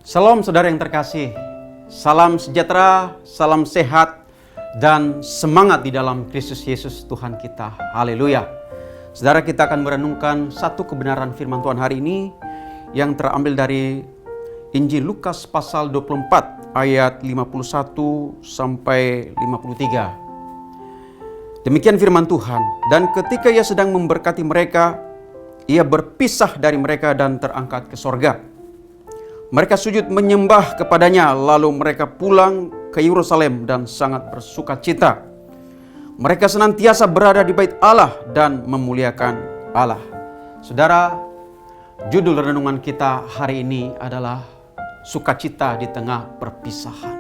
Salam saudara yang terkasih, salam sejahtera, salam sehat, dan semangat di dalam Kristus Yesus Tuhan kita. Haleluya. Saudara, kita akan merenungkan satu kebenaran firman Tuhan hari ini yang terambil dari Injil Lukas pasal 24 ayat 51 sampai 53. Demikian firman Tuhan. Dan ketika ia sedang memberkati mereka, ia berpisah dari mereka dan terangkat ke sorga. Mereka sujud menyembah kepadanya, lalu mereka pulang ke Yerusalem dan sangat bersuka cita. Mereka senantiasa berada di bait Allah dan memuliakan Allah. Saudara, judul renungan kita hari ini adalah sukacita di tengah perpisahan.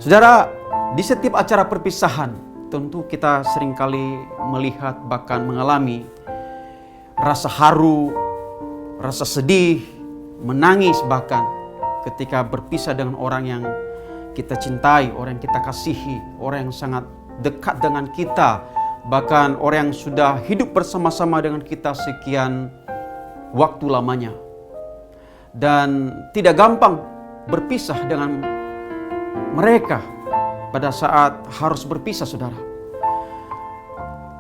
Saudara, di setiap acara perpisahan, tentu kita seringkali melihat bahkan mengalami rasa haru, rasa sedih, menangis bahkan ketika berpisah dengan orang yang kita cintai, orang yang kita kasihi, orang yang sangat dekat dengan kita, bahkan orang yang sudah hidup bersama-sama dengan kita sekian waktu lamanya. Dan tidak gampang berpisah dengan mereka pada saat harus berpisah, saudara.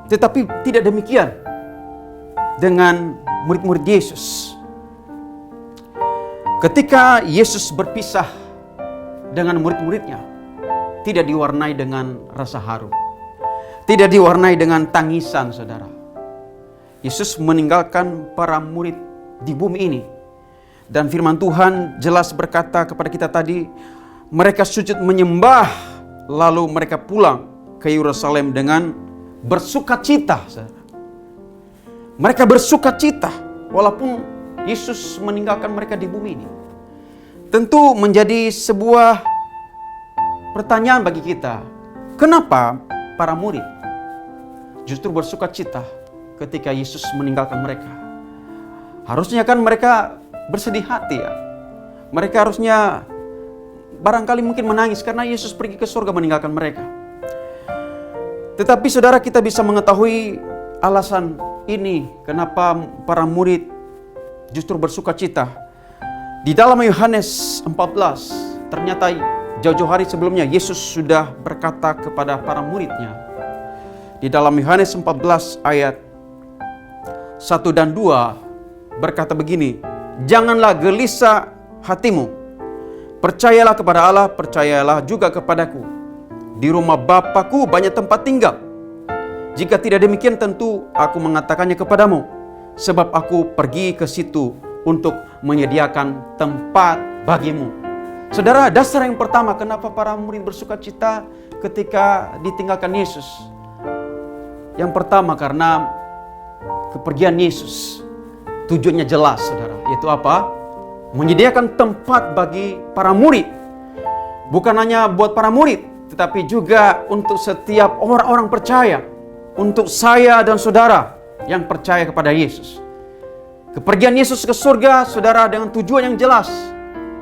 Tetapi tidak demikian dengan murid-murid Yesus. Ketika Yesus berpisah dengan murid-muridnya, tidak diwarnai dengan rasa haru, tidak diwarnai dengan tangisan, saudara. Yesus meninggalkan para murid di bumi ini. Dan firman Tuhan jelas berkata kepada kita tadi, mereka sujud menyembah, lalu mereka pulang ke Yerusalem dengan bersukacita, saudara. Mereka bersukacita walaupun Yesus meninggalkan mereka di bumi ini. Tentu menjadi sebuah pertanyaan bagi kita. Kenapa para murid justru bersuka cita ketika Yesus meninggalkan mereka? Harusnya kan mereka bersedih hati ya. Mereka harusnya barangkali mungkin menangis karena Yesus pergi ke surga meninggalkan mereka. Tetapi saudara, kita bisa mengetahui alasan ini kenapa para murid justru bersuka cita. Di dalam Yohanes 14, ternyata jauh-jauh hari sebelumnya Yesus sudah berkata kepada para muridnya. Di dalam Yohanes 14 ayat 1 dan 2 berkata begini, janganlah gelisah hatimu, percayalah kepada Allah, percayalah juga kepadaku. Di rumah Bapa-Ku banyak tempat tinggal. Jika tidak demikian tentu aku mengatakannya kepadamu, sebab aku pergi ke situ untuk menyediakan tempat bagimu. Saudara, dasar yang pertama kenapa para murid bersuka cita ketika ditinggalkan Yesus. Yang pertama karena kepergian Yesus. Tujuannya jelas, saudara. Yaitu apa? Menyediakan tempat bagi para murid. Bukan hanya buat para murid, tetapi juga untuk setiap orang-orang percaya. Untuk saya dan saudara yang percaya kepada Yesus. Kepergian Yesus ke surga, saudara, dengan tujuan yang jelas,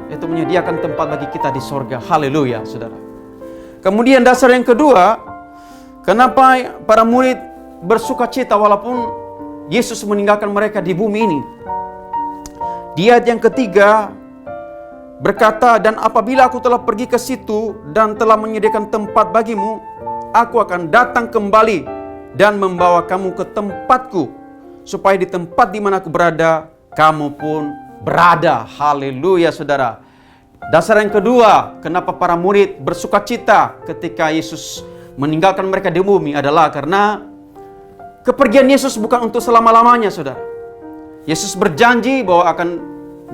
yaitu menyediakan tempat bagi kita di surga. Haleluya, saudara. Kemudian dasar yang kedua, kenapa para murid bersuka cita walaupun Yesus meninggalkan mereka di bumi ini. Di ayat yang ketiga berkata, dan apabila aku telah pergi ke situ dan telah menyediakan tempat bagimu, aku akan datang kembali dan membawa kamu ke tempatku, supaya di tempat di mana aku berada, kamu pun berada. Haleluya, saudara. Dasar yang kedua, kenapa para murid bersuka cita ketika Yesus meninggalkan mereka di bumi adalah karena kepergian Yesus bukan untuk selama-lamanya, saudara. Yesus berjanji bahwa akan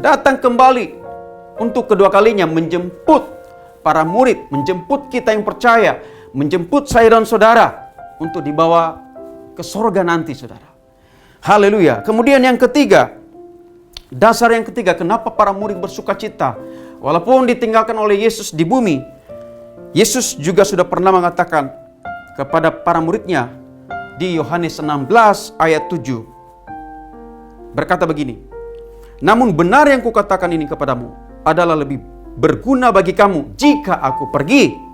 datang kembali untuk kedua kalinya menjemput para murid, menjemput kita yang percaya, menjemput saya dan saudara untuk dibawa ke surga nanti, saudara. Haleluya. Kemudian yang ketiga, dasar yang ketiga, kenapa para murid bersuka cita walaupun ditinggalkan oleh Yesus di bumi. Yesus juga sudah pernah mengatakan kepada para muridnya di Yohanes 16 ayat 7. Berkata begini, namun benar yang kukatakan ini kepadamu adalah lebih berguna bagi kamu jika aku pergi.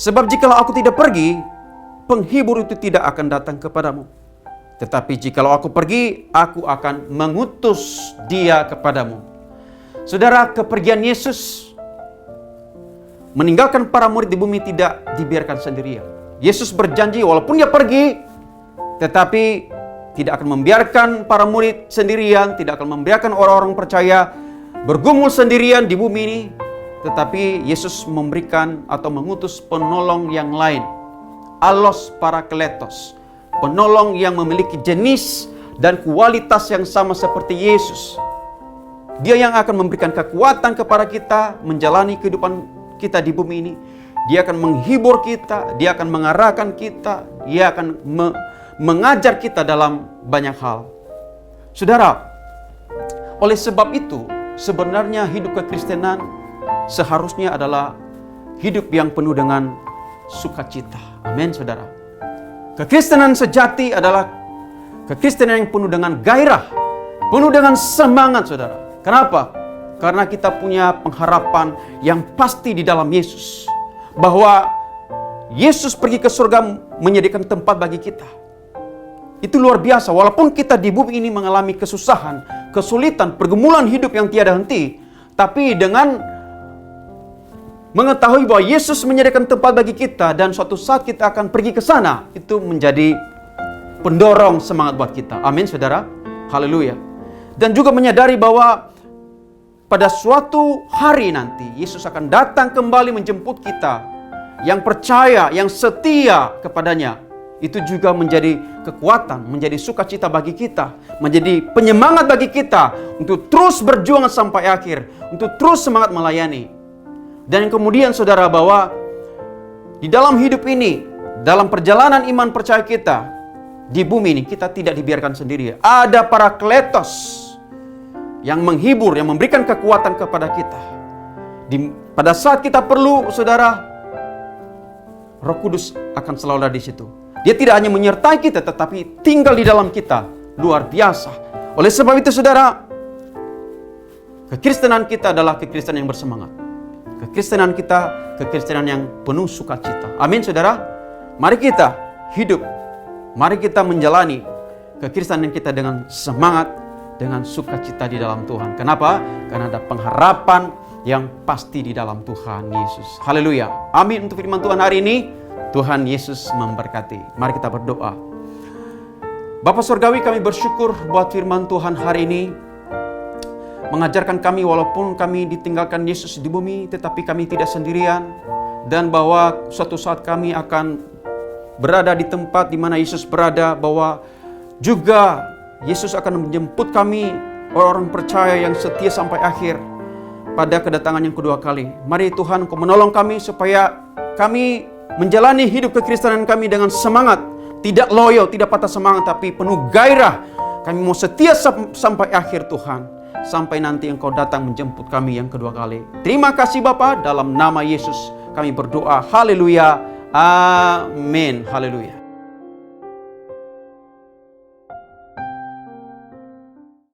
Sebab jikalau aku tidak pergi, penghibur itu tidak akan datang kepadamu. Tetapi jikalau aku pergi, aku akan mengutus dia kepadamu. Saudara, kepergian Yesus meninggalkan para murid di bumi tidak dibiarkan sendirian. Yesus berjanji walaupun dia pergi, tetapi tidak akan membiarkan para murid sendirian, tidak akan membiarkan orang-orang percaya bergumul sendirian di bumi ini. Tetapi Yesus memberikan atau mengutus penolong yang lain, Allos Parakletos, penolong yang memiliki jenis dan kualitas yang sama seperti Yesus. Dia yang akan memberikan kekuatan kepada kita menjalani kehidupan kita di bumi ini. Dia akan menghibur kita, dia akan mengarahkan kita, dia akan mengajar kita dalam banyak hal. Saudara, oleh sebab itu, sebenarnya hidup kekristenan seharusnya adalah hidup yang penuh dengan sukacita. Amin, saudara. Kekristenan sejati adalah kekristenan yang penuh dengan gairah, penuh dengan semangat, saudara. Kenapa? Karena kita punya pengharapan yang pasti di dalam Yesus. Bahwa Yesus pergi ke surga menyediakan tempat bagi kita. Itu luar biasa. Walaupun kita di bumi ini mengalami kesusahan, kesulitan, pergumulan hidup yang tiada henti, tapi dengan mengetahui bahwa Yesus menyediakan tempat bagi kita dan suatu saat kita akan pergi ke sana, itu menjadi pendorong semangat buat kita. Amin, saudara. Haleluya. Dan juga menyadari bahwa pada suatu hari nanti Yesus akan datang kembali menjemput kita. Yang percaya, yang setia kepadanya, itu juga menjadi kekuatan, menjadi sukacita bagi kita, menjadi penyemangat bagi kita untuk terus berjuang sampai akhir, untuk terus semangat melayani. Dan kemudian saudara, bahwa di dalam hidup ini, dalam perjalanan iman percaya kita di bumi ini, kita tidak dibiarkan sendiri. Ada Parakletos yang menghibur, yang memberikan kekuatan kepada kita. Pada saat kita perlu, saudara, Roh Kudus akan selalu ada di situ. Dia tidak hanya menyertai kita, tetapi tinggal di dalam kita. Luar biasa. Oleh sebab itu, saudara, kekristenan kita adalah kekristenan yang bersemangat. Kekristenan kita, kekristenan yang penuh sukacita. Amin, saudara. Mari kita hidup, mari kita menjalani kekristenan kita dengan semangat, dengan sukacita di dalam Tuhan. Kenapa? Karena ada pengharapan yang pasti di dalam Tuhan Yesus. Haleluya. Amin untuk firman Tuhan hari ini. Tuhan Yesus memberkati. Mari kita berdoa. Bapa Surgawi, kami bersyukur buat firman Tuhan hari ini. Mengajarkan kami walaupun kami ditinggalkan Yesus di bumi, tetapi kami tidak sendirian. Dan bahwa suatu saat kami akan berada di tempat di mana Yesus berada, bahwa juga Yesus akan menjemput kami, orang-orang percaya yang setia sampai akhir, pada kedatangan yang kedua kali. Mari Tuhan, Engkau menolong kami supaya kami menjalani hidup kekristenan kami dengan semangat, tidak loyo, tidak patah semangat, tapi penuh gairah. Kami mau setia sampai akhir Tuhan, sampai nanti Engkau datang menjemput kami yang kedua kali. Terima kasih Bapa, dalam nama Yesus kami berdoa. Haleluya. Amin. Haleluya.